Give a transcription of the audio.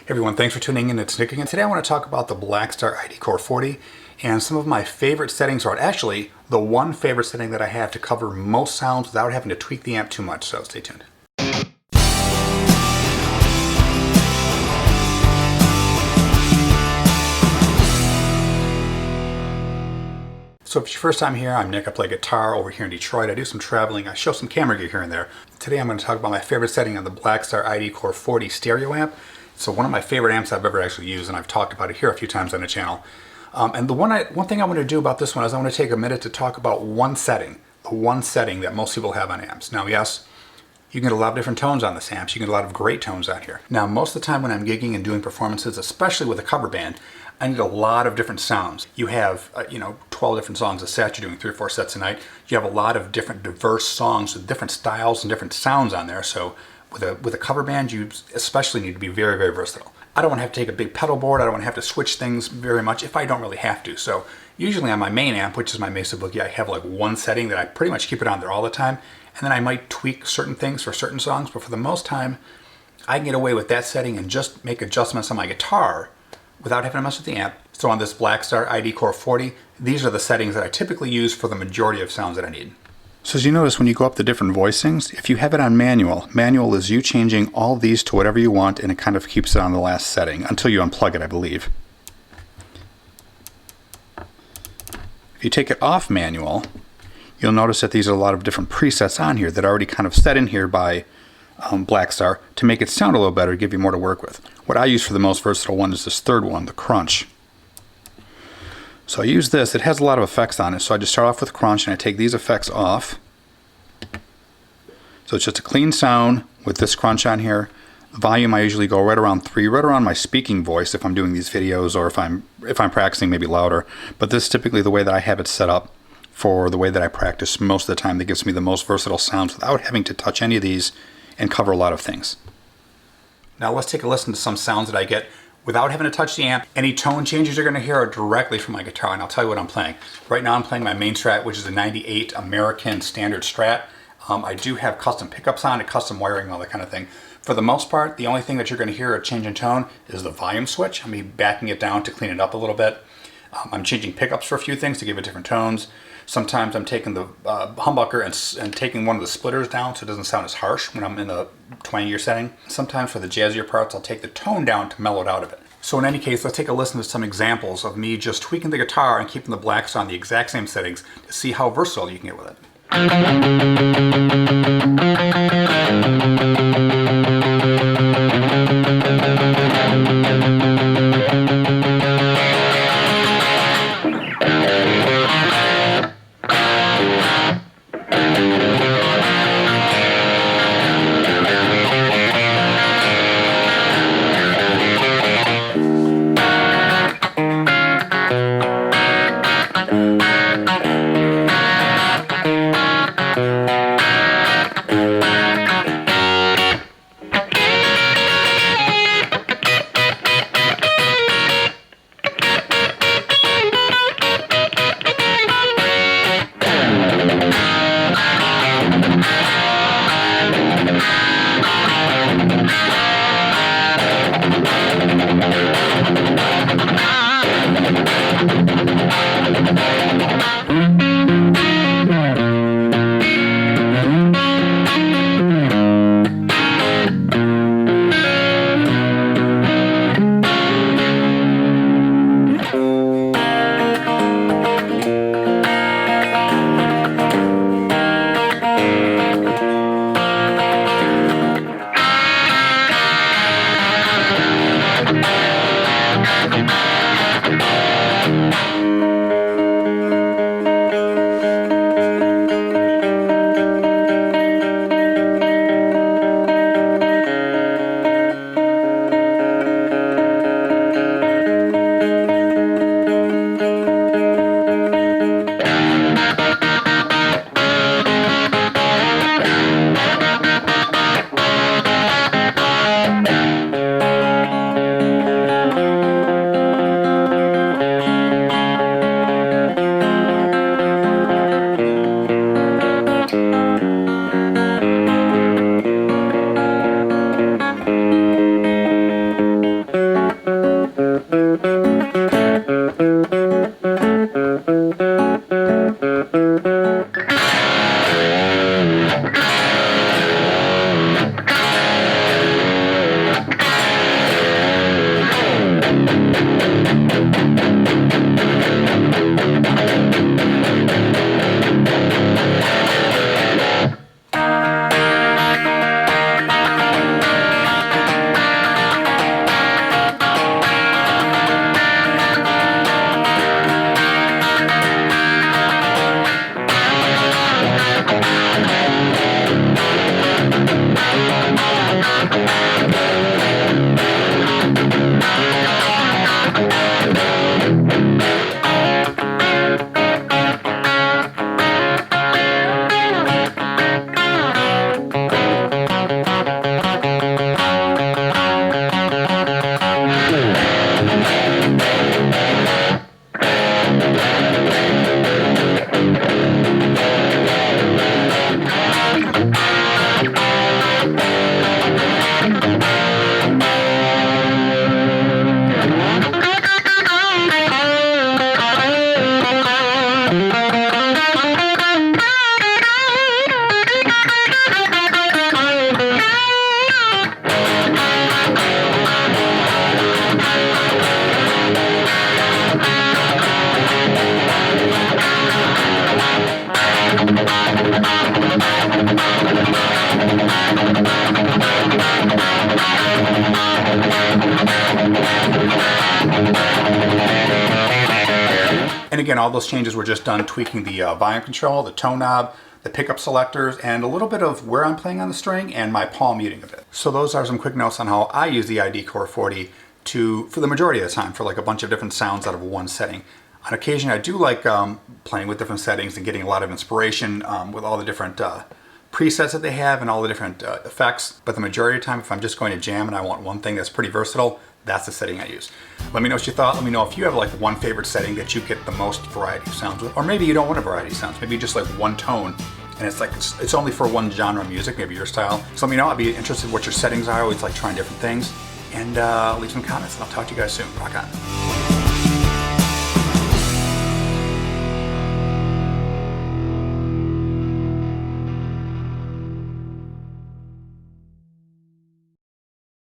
Hey everyone, thanks for tuning in. It's Nick again. Today I want to talk about the Blackstar ID Core 40 and some of my favorite settings, or actually the one favorite setting that I have to cover most sounds without having to tweak the amp too much, so stay tuned. So if it's your first time here, I'm Nick. I play guitar over here in Detroit. I do some traveling. I show some camera gear here and there. Today I'm going to talk about my favorite setting on the Blackstar ID Core 40 stereo amp. So one of my favorite amps I've ever actually used, and I've talked about it here a few times on the channel. And the one thing I want to do about this one is I want to take a minute to talk about one setting, the one setting that most people have on amps. Now, yes, you can get a lot of different tones on this amp. You can get a lot of great tones on here. Now, most of the time when I'm gigging and doing performances, especially with a cover band, I need a lot of different sounds. You have, 12 different songs a set. You're doing 3 or 4 sets a night. You have a lot of different diverse songs with different styles and different sounds on there. So with a cover band, you especially need to be very, very versatile. I don't want to have to take a big pedal board. I don't want to have to switch things very much if I don't really have to. So usually on my main amp, which is my Mesa Boogie, I have like one setting that I pretty much keep it on there all the time. And then I might tweak certain things for certain songs, but for the most time, I can get away with that setting and just make adjustments on my guitar without having to mess with the amp. So on this Blackstar ID Core 40, these are the settings that I typically use for the majority of sounds that I need. So as you notice, when you go up the different voicings, if you have it on manual, manual is you changing all these to whatever you want, and it kind of keeps it on the last setting until you unplug it, I believe. If you take it off manual, you'll notice that these are a lot of different presets on here that are already kind of set in here by Blackstar to make it sound a little better, give you more to work with. What I use for the most versatile one is this third one, the crunch. So I use this. It has a lot of effects on it, so I just start off with crunch and I take these effects off. So it's just a clean sound with this crunch on here. The volume I usually go right around 3, right around my speaking voice if I'm doing these videos, or if I'm practicing maybe louder. But this is typically the way that I have it set up for the way that I practice most of the time. That gives me the most versatile sounds without having to touch any of these and cover a lot of things. Now let's take a listen to some sounds that I get without having to touch the amp. Any tone changes you're going to hear are directly from my guitar, and I'll tell you what I'm playing. Right now I'm playing my main Strat, which is a 98 American standard Strat. I do have custom pickups on it, custom wiring, all that kind of thing. For the most part, the only thing that you're going to hear a change in tone is the volume switch. I'm going to be backing it down to clean it up a little bit. I'm changing pickups for a few things to give it different tones. Sometimes I'm taking the humbucker and taking one of the splitters down so it doesn't sound as harsh when I'm in the twangier setting. Sometimes for the jazzier parts, I'll take the tone down to mellow it out a bit. So in any case, let's take a listen to some examples of me just tweaking the guitar and keeping the Blackstar on the exact same settings to see how versatile you can get with it. again, all those changes were just done tweaking the volume control, the tone knob, the pickup selectors, and a little bit of where I'm playing on the string and my palm muting a bit. So those are some quick notes on how I use the ID Core 40 for the majority of the time, for like a bunch of different sounds out of one setting. On occasion, I do like playing with different settings and getting a lot of inspiration with all the different presets that they have and all the different effects. But the majority of the time, if I'm just going to jam and I want one thing that's pretty versatile, that's the setting I use. Let me know what you thought. Let me know if you have like one favorite setting that you get the most variety of sounds with, or maybe you don't want a variety of sounds. Maybe just like one tone, and it's like it's only for one genre of music, maybe your style. So let me know. I'd be interested in what your settings are. I always like trying different things. And leave some comments, and I'll talk to you guys soon. Rock on.